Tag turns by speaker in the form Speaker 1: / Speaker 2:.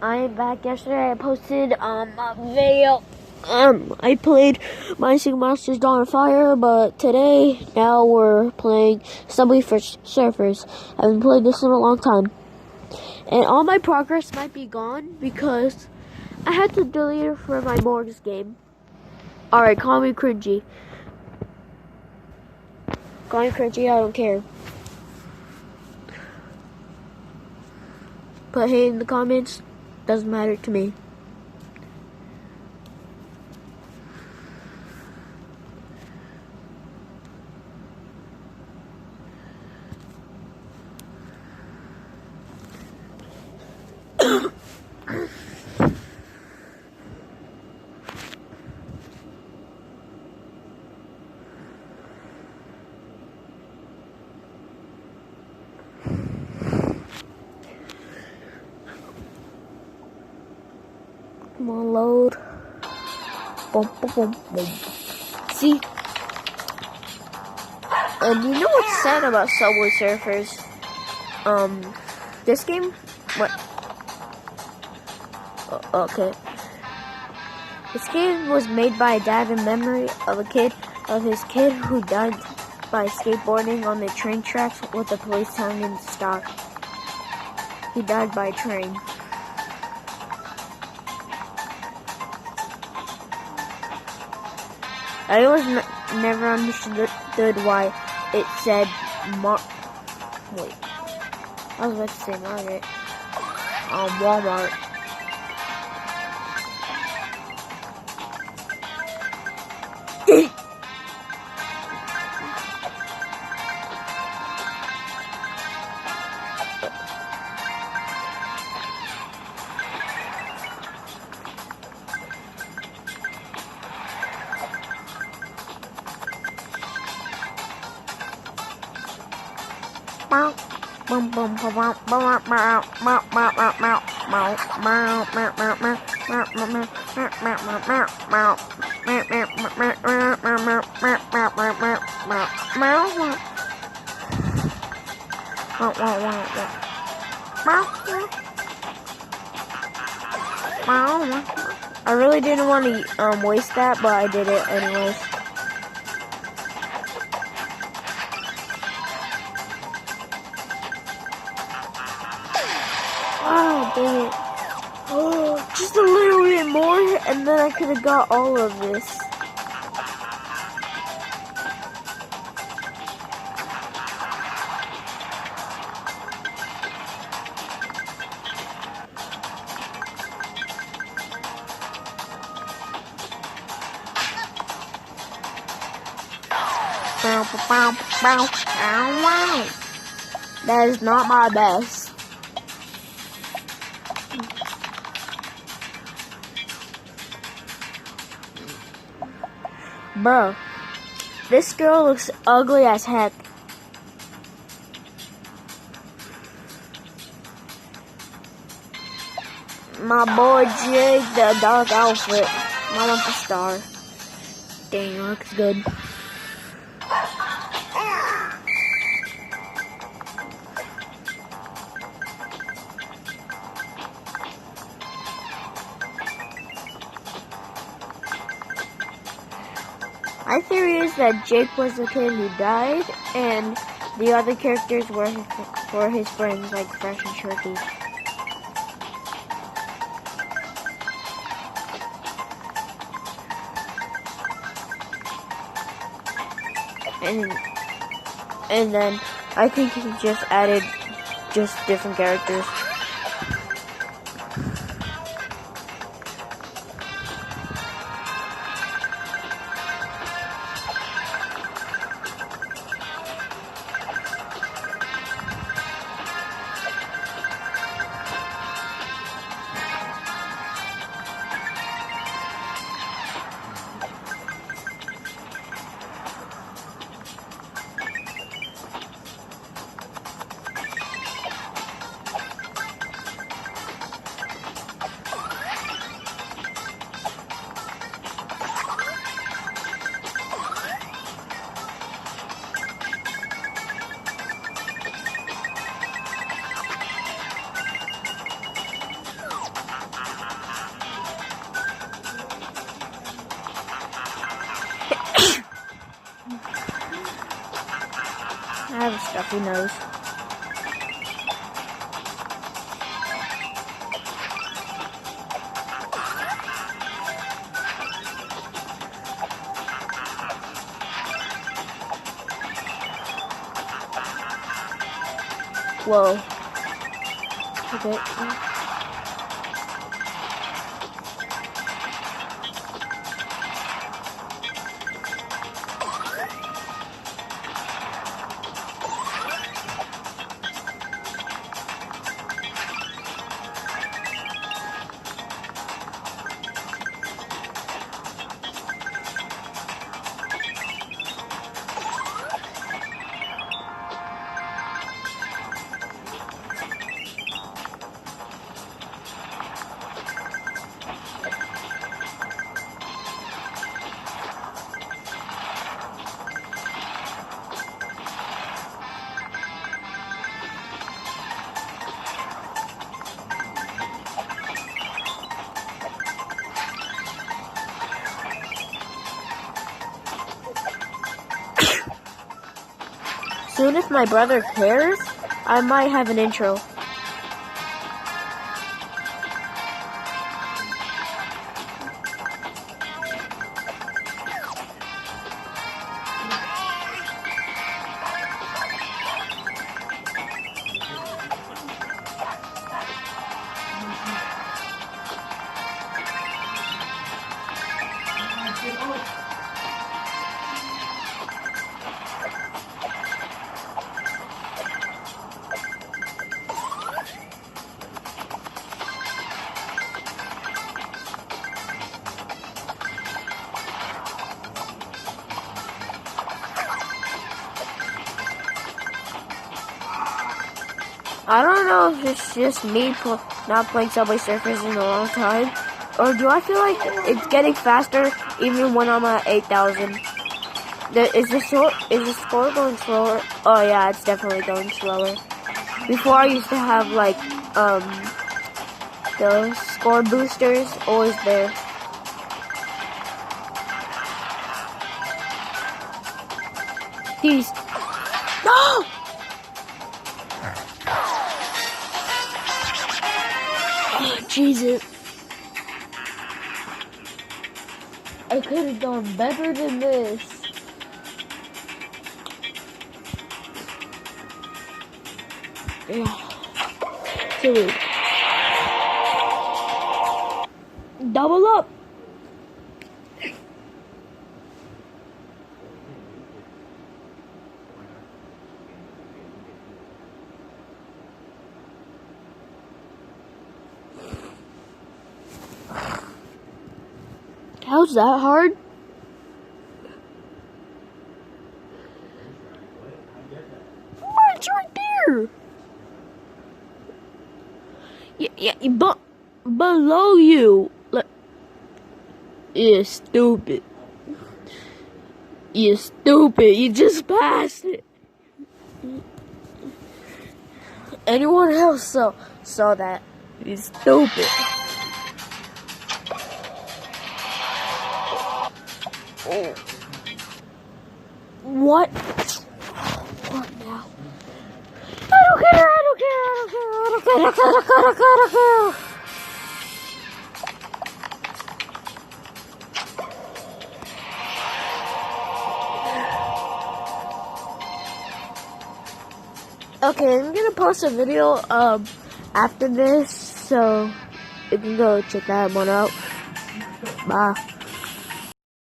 Speaker 1: I am back. Yesterday I posted a video. I played Minesing Monsters Dawn of Fire, but now we're playing Subway Surfers. I haven't played this in a long time. And all my progress might be gone because I had to delete it for my Morgs game. Alright, call me cringy. Call me cringy, I don't care. Put hate in the comments. Doesn't matter to me. Come on, load. Boom, boom, boom, boom. See? And you know what's sad about Subway Surfers? This game? What? Okay. This game was made by a dad in memory of his kid who died by skateboarding on the train tracks with the police telling him to stop. He died by train. I always never understood why it said wait. I was about to say Margaret. Walmart. I really didn't want to waste that, but I did it anyways. Oh, dang it. Oh, just a little bit more, and then I could have got all of this. That is not my best. Bro, this girl looks ugly as heck. My boy Jake, the dark outfit. I want the star. Dang, it looks good. My theory is that Jake was the kid who died, and the other characters were his friends, like Fresh and Shorty. And then I think he just added just different characters. Stuffy nose. Whoa. Okay. Soon, if my brother cares, I might have an intro. I don't know if it's just me not playing Subway Surfers in a long time, or do I feel like it's getting faster even when I'm at 8,000? Is the score going slower? Oh yeah, it's definitely going slower. Before I used to have like the score boosters always there. These. No! Oh, Jesus. I could have done better than this. Yeah. Silly. Double up. How's that hard? It's right there. Yeah, but below you. You're stupid. You're stupid. You just passed it. Anyone else saw that? You're stupid. Oh. What? What now? I don't care. I don't care. I don't care. I don't care. I don't care. I don't care. I don't care. I don't care. Okay, I'm gonna post a video after this, so you can go check that one out. Bye.